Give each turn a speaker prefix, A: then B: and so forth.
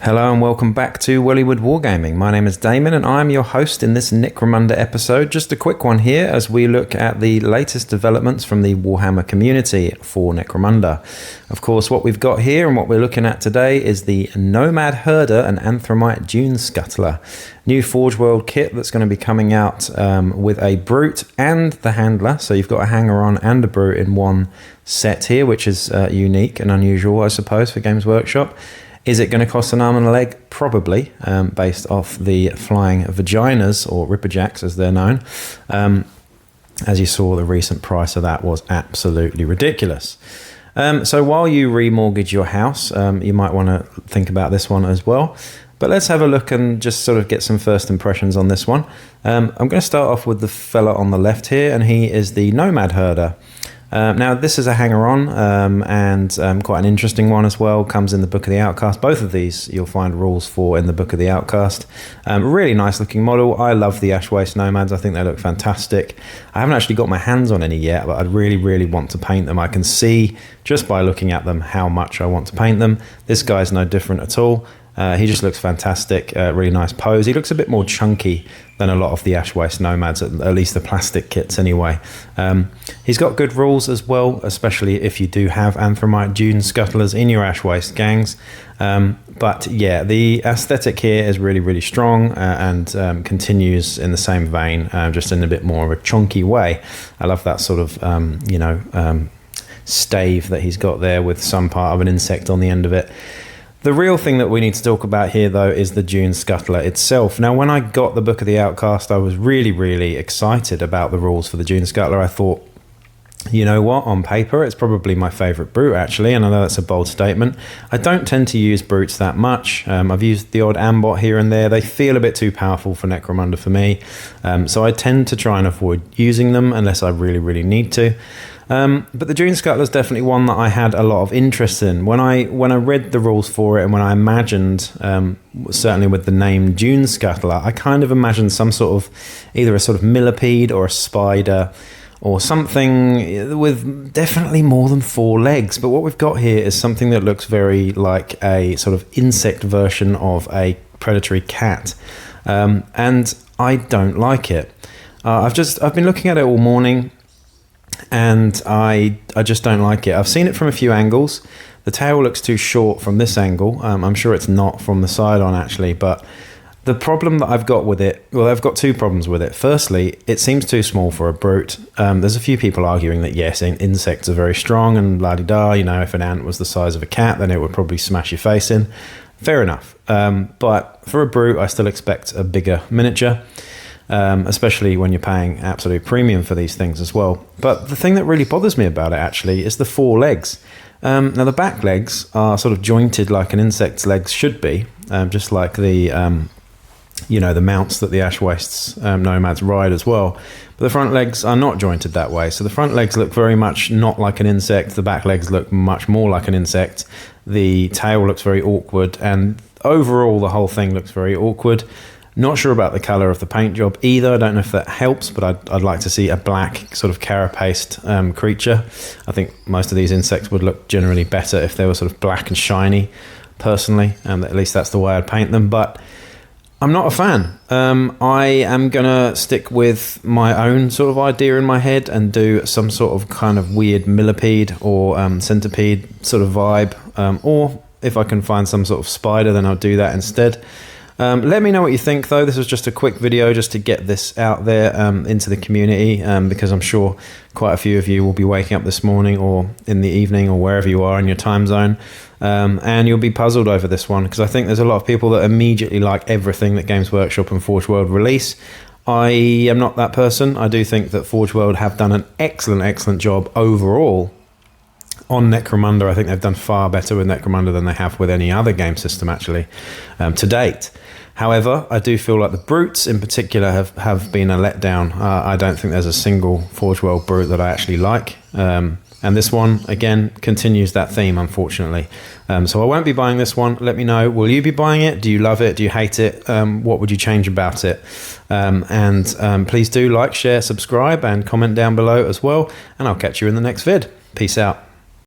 A: Hello and welcome back to Wellywood Wargaming. My name is Damon and I'm your host in this Necromunda episode. Just a quick one here as we look at the latest developments from the Warhammer community for Necromunda. Of course, what we've got here and what we're looking at today is the Nomad Herder and Anthromite Duneskuttler. New Forge World kit that's going to be coming out with a Brute and the Handler. So you've got a Hanger-On and a Brute in one set here, which is unique and unusual, I suppose, for Games Workshop. Is it going to cost an arm and a leg? Probably, based off the flying vaginas, or ripperjacks as they're known. As you saw, the recent price of that was absolutely ridiculous. So while you remortgage your house, you might want to think about this one as well. But let's have a look and just sort of get some first impressions on this one. I'm going to start off with the fella on the left here, and he is the Nomad Herder. Now this is a hanger-on and quite an interesting one as well. Comes in the Book of the Outcast. Both of these you'll find rules for in the Book of the Outcast. Really nice looking model. I love the Ash Waste Nomads. I think they look fantastic. I haven't actually got my hands on any yet, but I'd really want to paint them. I can see just by looking at them how much I want to paint them. This guy's no different at all. He just looks fantastic, really nice pose. He looks a bit more chunky than a lot of the Ash Waste Nomads, at least the plastic kits anyway. He's got good rules as well, especially if you do have Anthromite Dunescuttlers in your Ash Waste gangs. But yeah, the aesthetic here is really strong and continues in the same vein, just in a bit more of a chunky way. I love that sort of, stave that he's got there with some part of an insect on the end of it. The real thing that we need to talk about here, though, is the Duneskuttler itself. Now, when I got the Book of the Outcast, I was really excited about the rules for the Duneskuttler. I thought, you know what, on paper, it's probably my favourite Brute, actually, and I know that's a bold statement. I don't tend to use Brutes that much. I've used the odd Ambot here and there. They feel a bit too powerful for Necromunda for me, so I tend to try and avoid using them unless I really need to. But the Duneskuttler is definitely one that I had a lot of interest in. When I read the rules for it and when I imagined, certainly with the name Duneskuttler, I kind of imagined some sort of, either a sort of millipede or a spider or something with definitely more than 4 legs. But what we've got here is something that looks very like a sort of insect version of a predatory cat. And I don't like it. I've been looking at it all morning, and I just don't like it. I've seen it from a few angles. The tail looks too short from this angle. I'm sure it's not from the side on, actually, but the problem that I've got with it, well, I've got 2 problems with it. Firstly, it seems too small for a Brute. There's a few people arguing that, yes, insects are very strong and la-di-da, you know, if an ant was the size of a cat, then it would probably smash your face in. Fair enough. But for a Brute, I still expect a bigger miniature. Especially when you're paying absolute premium for these things as well. But the thing that really bothers me about it, actually, is the 4 legs. Now, the back legs are sort of jointed like an insect's legs should be, just like the, the mounts that the Ash Wastes Nomads ride as well. But the front legs are not jointed that way. So the front legs look very much not like an insect. The back legs look much more like an insect. The tail looks very awkward. And overall, the whole thing looks very awkward. Not sure about the colour of the paint job either. I don't know if that helps, but I'd like to see a black sort of carapaced creature. I think most of these insects would look generally better if they were sort of black and shiny, personally. At least that's the way I'd paint them. But I'm not a fan. I am going to stick with my own sort of idea in my head and do some sort of kind of weird millipede or centipede sort of vibe. Or if I can find some sort of spider, then I'll do that instead. Let me know what you think, though. This was just a quick video just to get this out there into the community, because I'm sure quite a few of you will be waking up this morning or in the evening or wherever you are in your time zone, and you'll be puzzled over this one, because I think there's a lot of people that immediately like everything that Games Workshop and Forge World release. I am not that person. I do think that Forge World have done an excellent job overall on Necromunda. I think they've done far better with Necromunda than they have with any other game system, actually, to date. However, I do feel like the Brutes in particular have been a letdown. I don't think there's a single Forge World Brute that I actually like. And this one, again, continues that theme, unfortunately. So I won't be buying this one. Let me know. Will you be buying it? Do you love it? Do you hate it? What would you change about it? And please do like, share, subscribe, and comment down below as well. And I'll catch you in the next vid. Peace out.